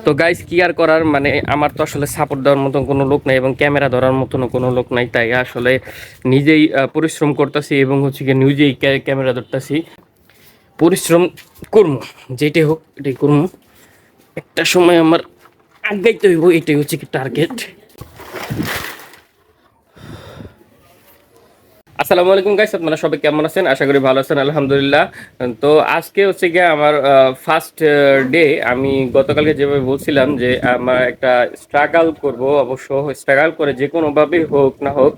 তো গাইস কি আর করার, মানে আমার তো আসলে সাপোর্ট দেওয়ার মতন কোনো লোক নাই এবং ক্যামেরা ধরার মতন কোনো লোক নাই, তাই আসলে নিজেই পরিশ্রম করতেছি এবং হচ্ছে কি নিজেই ক্যামেরা ধরতেছি। পরিশ্রম করবো, যেটাই হোক এটাই করবো। একটা সময় আমার আগাইতে হইব, এটাই হচ্ছে কি টার্গেট। আসসালামু আলাইকুম গাইস, আপনারা সবাই কেমন আছেন? আশা করি ভালো আছেন, আলহামদুলিল্লাহ। তো আজকে হচ্ছে গিয়ে আমার ফার্স্ট ডে। আমি গতকালকে যেভাবে বলছিলাম যে আমার একটা স্ট্রাগল করব, অবশ্য স্ট্রাগল করে যে কোনোভাবেই হোক না হোক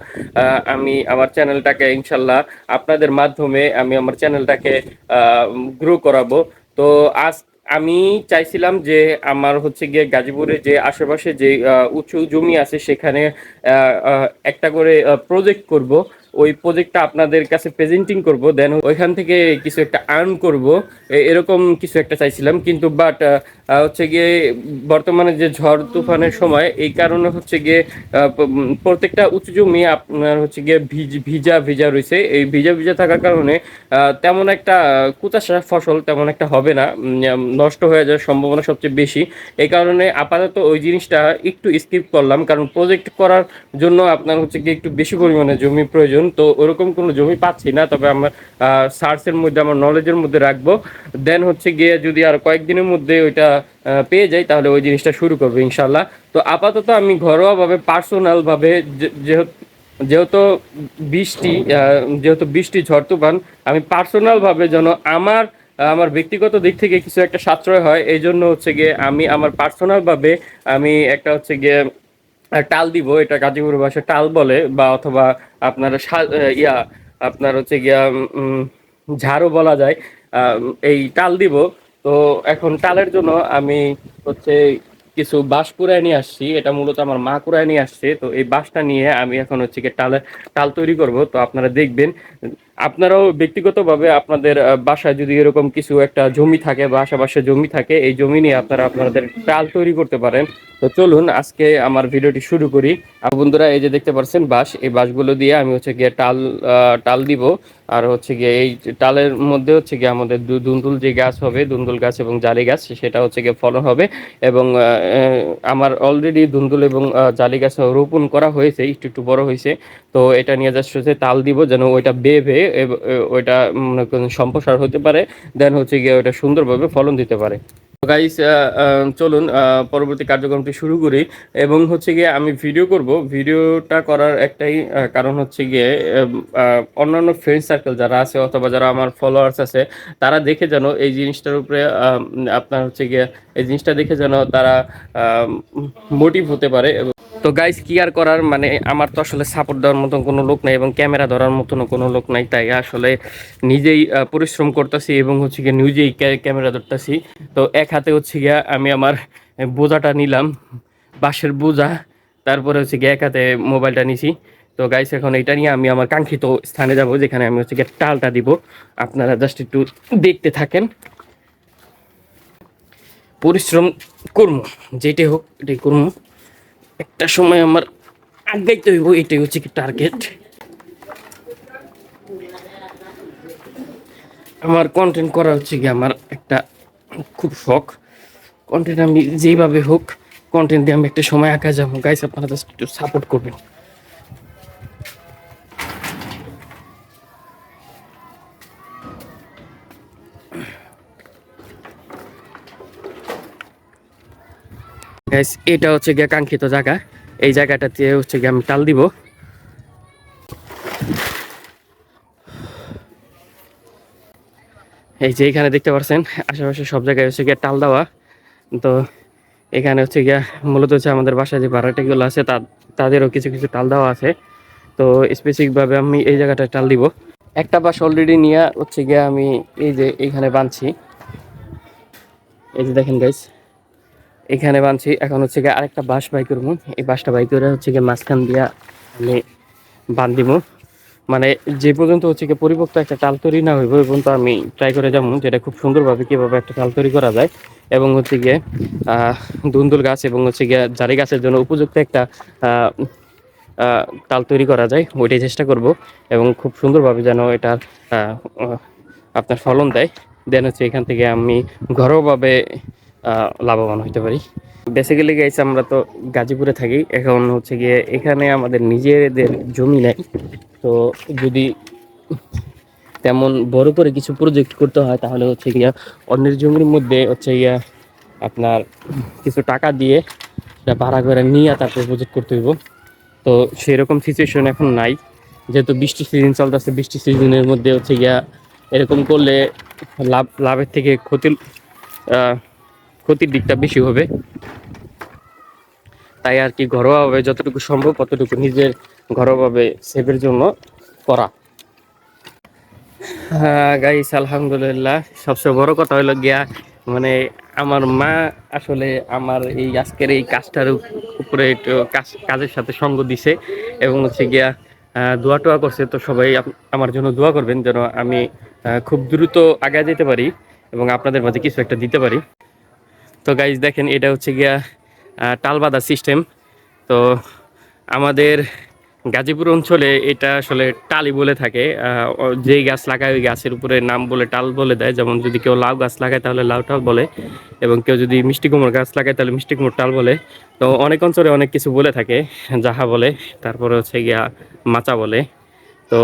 আমি আমার চ্যানেলটাকে ইনশাল্লাহ আপনাদের মাধ্যমে আমি আমার চ্যানেলটাকে গ্রো করাবো। তো আজ আমি চাইছিলাম যে আমার হচ্ছে গিয়ে গাজীপুরে যে আশেপাশে যে উঁচু জমি আছে সেখানে একটা করে প্রজেক্ট করব। ওই প্রজেক্টটা আপনাদের কাছে প্রেজেন্টিং করব, দেন ওইখান থেকে কিছু একটা আর্ন করব, এরকম কিছু একটা চাইছিলাম। কিন্তু বাট হচ্ছে গিয়ে বর্তমানে যে ঝড় তুফানের সময়, এই কারণে হচ্ছে গিয়ে প্রত্যেকটা উঁচু জমি আপনার হচ্ছে গিয়ে ভিজা ভিজা রয়েছে। এই ভিজা ভিজা থাকার কারণে তেমন একটা কুচাশা ফসল তেমন একটা হবে না, নষ্ট হয়ে যাওয়ার সম্ভাবনা সবচেয়ে বেশি। এই কারণে আপাতত ওই জিনিসটা একটু স্কিপ করলাম, কারণ প্রজেক্ট করার জন্য আপনার হচ্ছে গিয়ে একটু বেশি পরিমাণে জমি প্রয়োজন। তো ওরকম কোনো জমি পাচ্ছি না, তবে আমার সার্চের মধ্যে আমার নলেজের মধ্যে রাখবো। দেন হচ্ছে গিয়ে যদি আর কয়েকদিনের মধ্যে ওইটা পেয়ে যাই তাহলে ওই জিনিসটা শুরু করবো ইনশাল্লাহ। তো আপাতত আমি ঘরোয়াভাবে পার্সোনালভাবে যেহেতু যেহেতু বৃষ্টি ঝড় তুফান, আমি পার্সোনালভাবে যেন আমার আমার ব্যক্তিগত দিক থেকে কিছু একটা সাশ্রয় হয়, এই জন্য হচ্ছে গিয়ে আমি আমার পার্সোনালভাবে আমি একটা হচ্ছে গিয়ে টাল দিব। এটা গাজীপুর ভাষায় টাল বলে, বা অথবা আপনার ইয়া আপনার হচ্ছে গিয়া ঝাড়ু বলা যায়। এই টাল দিব। তো এখন টালের জন্য আমি হচ্ছে কিছু বাঁশ কুড়ায় নিয়ে আসছি, এটা মূলত আমার মা কুড়ায় নিয়ে আসছে। তো এই বাঁশটা নিয়ে আমি এখন হচ্ছে গিয়ে টাল তৈরি করব। তো আপনারা দেখবেন, আপনারাও ব্যক্তিগতভাবে আপনাদের বাসায় যদি এরকম কিছু একটা জমি থাকে বা আশেপাশে জমি থাকে, এই জমি নিয়ে আপনারা আপনাদের টাল তৈরি করতে পারেন। তো চলুন আজকে আমার ভিডিওটি শুরু করি। বন্ধুরা, এই যে দেখতে পাচ্ছেন বাঁশ, এই বাঁশগুলো দিয়ে আমি হচ্ছে গিয়ে টাল দিব। আর হচ্ছে গিয়ে এই টালের মধ্যে হচ্ছে গিয়ে আমাদের দুন্দুল যে গাছ হবে, দুন্দুল গাছ এবং জালি গাছ, সেটা হচ্ছে গিয়ে ফলন হবে। এবং আমার অলরেডি দুন্দুল এবং জালি গাছ রোপণ করা হয়েছে, একটু একটু বড় হয়েছে। তো এটা নিয়ে জাস্ট হচ্ছে তাল দিব, যেন ওইটা বেয়ে ওইটা মনে করেন সম্প্রসার হতে পারে, দেন হচ্ছে গিয়ে ওইটা সুন্দরভাবে ফলন দিতে পারে। গাইস, চলুন পরবর্তী কার্যক্রমটি শুরু করি। এবং হচ্ছে গিয়ে আমি ভিডিও করব, ভিডিওটা করার একটাই কারণ হচ্ছে গিয়ে অন্যান্য ফ্রেন্ড সার্কেল যারা আছে অথবা যারা আমার ফলোয়ার্স আছে, তারা দেখে যেন এই জিনিসটার উপরে আপনার হচ্ছে গিয়ে এই জিনিসটা দেখে যেন তারা মোটিভ হতে পারে। তো গাইস কি আর করার, মানে আমার তো আসলে সাপোর্ট দেওয়ার মতন কোনো লোক নাই এবং ক্যামেরা ধরার মতন কোনো লোক নাই, তাই আসলে নিজেই পরিশ্রম করতেছি এবং হচ্ছে গিয়ে নিজেই ক্যামেরা ধরতেছি। তো এক হাতে হচ্ছে গিয়া আমি আমার বোঝাটা নিলাম, বাঁশের বোঝা, তারপরে হচ্ছে গিয়ে এক হাতে মোবাইলটা নিছি। তো গাইস এখন এটা নিয়ে আমি আমার কাঙ্ক্ষিত স্থানে যাব, যেখানে আমি হচ্ছে গিয়ে টালটা দিব। আপনারা জাস্ট একটু দেখতে থাকেন। পরিশ্রম করবো, যেটাই হোক এটাই করবো। একটা সময় আমার আগাইতে হইব, এটাই হচ্ছে কি টার্গেট। আমার কন্টেন্ট করা হচ্ছে কি আমার একটা খুব শখ। কন্টেন্ট আমি যেইভাবে হোক কন্টেন্ট দিয়ে আমি একটা সময় আঁকা যাবো। গাইস আপনারা জাস্ট একটু সাপোর্ট করবেন। গাইস এটা হচ্ছে গিয়ে কাঙ্ক্ষিত জায়গা, এই জায়গাটাতে হচ্ছে গিয়ে আমি টাল দিব। এই যে এখানে দেখতে পাচ্ছেন আশেপাশে সব জায়গায় হচ্ছে গিয়ে টাল দেওয়া। তো এখানে হচ্ছে গিয়া মূলত হচ্ছে আমাদের বাসায় যে ভাড়াটিগুলো আছে তাদেরও কিছু কিছু টাল দেওয়া আছে। তো স্পেসিফিকভাবে আমি এই জায়গাটায় টাল দিব। একটা বাস অলরেডি নিয়ে হচ্ছে গিয়া আমি এই যে এইখানে বাঁধছি, এই যে দেখেন গাইস এখানে বাঁধছি। এখন হচ্ছে গিয়ে আরেকটা বাঁশ বাই করবো, এই বাঁশটা বাই করে হচ্ছে গিয়ে মাঝখান দিয়া আমি বাঁধ দিব। মানে যে পর্যন্ত হচ্ছে গিয়ে পরিপক্ত একটা টাল তৈরি না হইব ওই পর্যন্ত আমি ট্রাই করে যাবো, যেটা খুব সুন্দরভাবে কীভাবে একটা টাল তৈরি করা যায় এবং হচ্ছে গিয়ে দুন্দুল গাছ এবং হচ্ছে গিয়ে জারি গাছের জন্য উপযুক্ত একটা তাল তৈরি করা যায়, ওইটাই চেষ্টা করব। এবং খুব সুন্দরভাবে যেন এটার আপনার ফলন দেয়। দেন হচ্ছে এখান থেকে আমি ঘরোয়াভাবে লাভবান হতে পারি। বেসিক্যালি গাইস আমরা তো গাজীপুরে থাকি, এখন হচ্ছে গিয়ে এখানে আমাদের নিজেদের জমি নেই। তো যদি তেমন বড় করে কিছু প্রজেক্ট করতে হয় তাহলে হচ্ছে গিয়া অন্যের জমির মধ্যে হচ্ছে গিয়া আপনার কিছু টাকা দিয়ে সেটা ভাড়া করে নিয়ে তারপর প্রজেক্ট করতে হইব। তো সেরকম সিচুয়েশন এখন নাই, যেহেতু বৃষ্টি সিজন চলতেছে। বৃষ্টি সিজনের মধ্যে হচ্ছে গিয়া এরকম করলে লাভের থেকে ক্ষতির দিকটা বেশি হবে। তাই আর কি ঘরোয়াভাবে যতটুকু সম্ভব ততটুকু নিজের ঘরোয়াভাবে সেভের জন্য করা। হ্যাঁ গাইস, আলহামদুলিল্লাহ। সবচেয়ে বড় কথা হলো গিয়া মানে আমার মা আসলে আমার এই আজকের এই কাজটার উপরে একটু কাজের সাথে সঙ্গ দিছে এবং হচ্ছে গিয়া দোয়া টোয়া করছে। তো সবাই আমার জন্য দোয়া করবেন যেন আমি খুব দ্রুত আগায় যেতে পারি এবং আপনাদের মাঝে কিছু একটা দিতে পারি। তো গাইস দেখেন, এটা হচ্ছে গিয়া টাল বাঁধা সিস্টেম। তো আমাদের গাজীপুর অঞ্চলে এটা আসলে টালি বলে থাকে। যেই গাছ লাগায় ওই গাছের উপরে নাম বলে টাল বলে দেয়। যেমন যদি কেউ লাউ গাছ লাগায় তাহলে লাউ টাল বলে, এবং কেউ যদি মিষ্টি কুমড়ো গাছ লাগায় তাহলে মিষ্টি কুমড়ো টাল বলে। তো অনেক অঞ্চলে অনেক কিছু বলে থাকে, যাহা বলে। তারপরে হচ্ছে গিয়া মাচা বলে। তো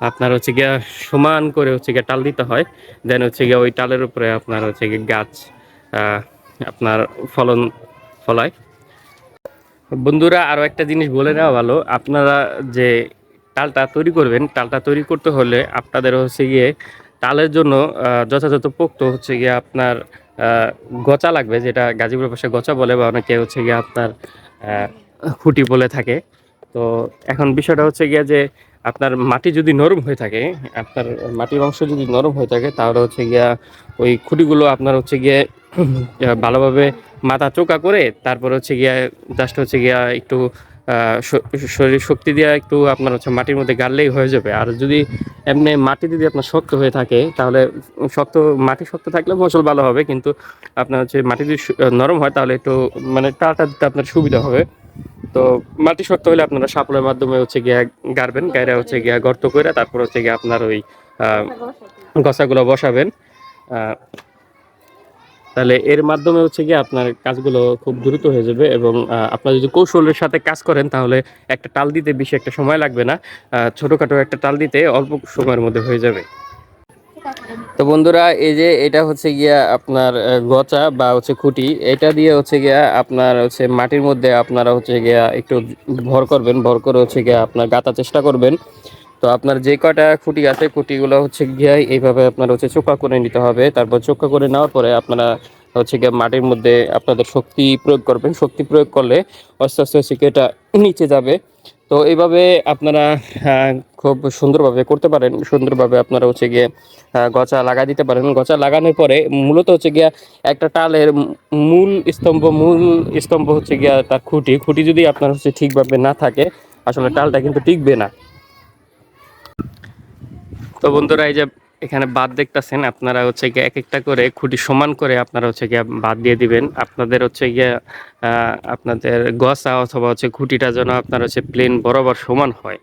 আপনার হচ্ছে গিয়া সমান করে হচ্ছে গিয়া টাল দিতে হয়, দেন হচ্ছে গিয়া ওই টালের উপরে আপনার হচ্ছে গিয়ে গাছ আহ, আপনার ফলন ফলায়। বন্ধুরা আরও একটা জিনিস বলে নেওয়া ভালো, আপনারা যে টালটা তৈরি করবেন, টালটা তৈরি করতে হলে আপনাদের হচ্ছে গিয়ে টালের জন্য যথাযথ পোক্ত হচ্ছে গিয়ে আপনার গচা লাগবে, যেটা গাজীপুরের পাশে গচা বলে, বা অনেকে হচ্ছে গিয়ে আপনার আহ, খুঁটি বলে থাকে। তো এখন বিষয়টা হচ্ছে গিয়া যে আপনার মাটি যদি নরম হয়ে থাকে, আপনার মাটির অংশ যদি নরম হয়ে থাকে, তাহলে হচ্ছে গিয়া ওই খুঁটিগুলো আপনার হচ্ছে গিয়ে ভালোভাবে মাথা চোকা করে তারপর হচ্ছে গিয়া জাস্ট হচ্ছে গিয়া একটু শরীর শক্তি দিয়ে একটু আপনার হচ্ছে মাটির মধ্যে গাড়লেই হয়ে যাবে। আর যদি এমনি মাটি যদি আপনার শক্ত হয়ে থাকে তাহলে মাটি শক্ত থাকলে ফসল ভালো হবে, কিন্তু আপনার হচ্ছে মাটি যদি নরম হয় তাহলে একটু মানে টাটা দিতে আপনার সুবিধা হবে। তো মাটি শক্ত হলে আপনারা শাপলের মাধ্যমে হচ্ছে গিয়া গাড়বেন, গাড়া হচ্ছে গিয়া গর্ত করে তারপর হচ্ছে গিয়া আপনার ওই গছাগুলো বসাবেন। আহ, তাহলে এর মাধ্যমে হচ্ছে গিয়ে আপনার কাজগুলো খুব দ্রুত হয়ে যাবে, এবং আপনারা যদি কৌশলের সাথে কাজ করেন তাহলে একটা টাল দিতে বেশি একটা সময় লাগবে না। ছোটোখাটো একটা টাল দিতে অল্প সময়ের মধ্যে হয়ে যাবে। তো বন্ধুরা এই যে এটা হচ্ছে গিয়া আপনার গচা বা হচ্ছে খুঁটি, এটা দিয়ে হচ্ছে গিয়া আপনার হচ্ছে মাটির মধ্যে আপনারা হচ্ছে গিয়া একটু ভর করবেন, ভর করে হচ্ছে গিয়া আপনার গাঁথা চেষ্টা করবেন। তো আপনার যে কয়টা খুঁটি আছে খুঁটিগুলো হচ্ছে গিয়ে এইভাবে আপনার হচ্ছে চোখা করে নিতে হবে। তারপর চোখা করে নেওয়ার পরে আপনারা হচ্ছে গিয়ে মাটির মধ্যে আপনাদের শক্তি প্রয়োগ করবেন। শক্তি প্রয়োগ করলে আস্তে আস্তে হচ্ছে গিয়ে এটা নিচে যাবে। তো এইভাবে আপনারা খুব সুন্দরভাবে করতে পারেন। সুন্দরভাবে আপনারা হচ্ছে গিয়ে গচা লাগা দিতে পারেন। গচা লাগানোর পরে মূলত হচ্ছে গিয়া একটা টালের মূল স্তম্ভ হচ্ছে গিয়া তার খুঁটি। খুঁটি যদি আপনার হচ্ছে ঠিকভাবে না থাকে আসলে টালটা কিন্তু টিকবে না। তো বন্ধুরা এই যে এখানে বাদ দেখতেছেন, আপনারা হচ্ছে গিয়ে এক একটা করে খুঁটি সমান করে আপনারা হচ্ছে গিয়ে বাদ দিয়ে দিবেন। আপনাদের হচ্ছে গিয়ে আপনাদের গসা অথবা হচ্ছে খুঁটিটা যেন আপনার হচ্ছে প্লেন বরাবর সমান হয়।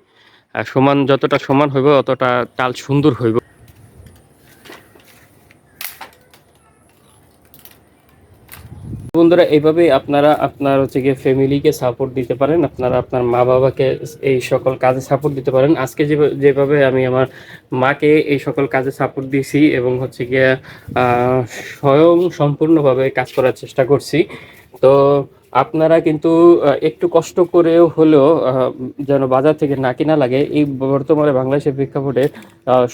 আর সমান যতটা সমান হইব অতটা টাল সুন্দর হইব। বন্ধুরা এইভাবেই আপনারা আপনার হচ্ছে গিয়ে ফ্যামিলিকে সাপোর্ট দিতে পারেন, আপনারা আপনার মা বাবাকে এই সকল কাজে সাপোর্ট দিতে পারেন। আজকে যেভাবে আমি আমার মাকে এই সকল কাজে সাপোর্ট দিয়েছি এবং হচ্ছে গিয়ে স্বয়ং সম্পূর্ণভাবে কাজ করার চেষ্টা করছি। তো আপনারা কিন্তু একটু কষ্ট করেও হলেও যেন বাজার থেকে না কিনা লাগে। এই বর্তমানে বাংলাদেশের প্রেক্ষাপটে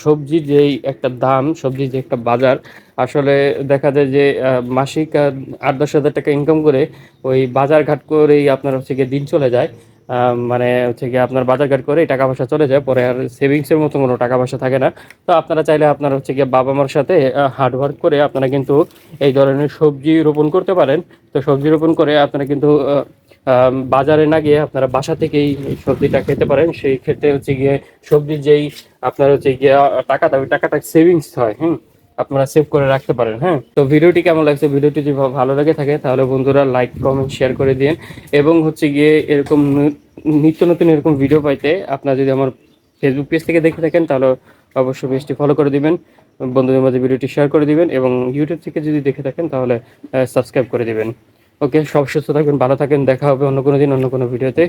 সবজির যেই একটা দাম, সবজির যে একটা বাজার, আসলে দেখা যায় যে মাসিক 8-10 হাজার টাকা ইনকাম করে ওই বাজার ঘাট করেই আপনার হচ্ছে গিয়ে দিন চলে যায়। মানে হচ্ছে গিয়ে আপনার বাজার ঘাট করে টাকা পয়সা চলে যায়, পরে আর সেভিংসের মতো কোনো টাকা পয়সা থাকে না। তো আপনারা চাইলে আপনার হচ্ছে গিয়ে বাবা মার সাথে হার্ডওয়ার্ক করে আপনারা কিন্তু এই ধরনের সবজি রোপণ করতে পারেন। তো সবজি রোপণ করে আপনারা কিন্তু বাজারে না গিয়ে আপনারা বাসা থেকেই এই সবজিটা খেতে পারেন। সেই ক্ষেত্রে হচ্ছে গিয়ে সবজির যেই আপনার হচ্ছে গিয়ে টাকাটা, ওই টাকাটা সেভিংস হয়। আপনারা সেভ করে রাখতে পারেন। হ্যাঁ, তো ভিডিওটি কেমন লাগছে? ভিডিওটি যদি ভালো লাগে থাকে তাহলে বন্ধুরা লাইক কমেন্ট শেয়ার করে দিন, এবং হচ্ছে গিয়ে এরকম নিত্য নতুন এরকম ভিডিও পাইতে আপনারা যদি আমার ফেসবুক পেজ থেকে দেখে থাকেন তাহলে অবশ্যই পেজটি ফলো করে দিবেন। বন্ধুদের মাঝে ভিডিওটি শেয়ার করে দিবেন এবং ইউটিউব থেকে যদি দেখে থাকেন তাহলে সাবস্ক্রাইব করে দিবেন। ওকে, সব সুস্থ থাকবেন, ভালো থাকেন, দেখা হবে অন্য কোনো দিন অন্য কোনো ভিডিওতে।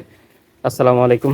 আসসালামু আলাইকুম।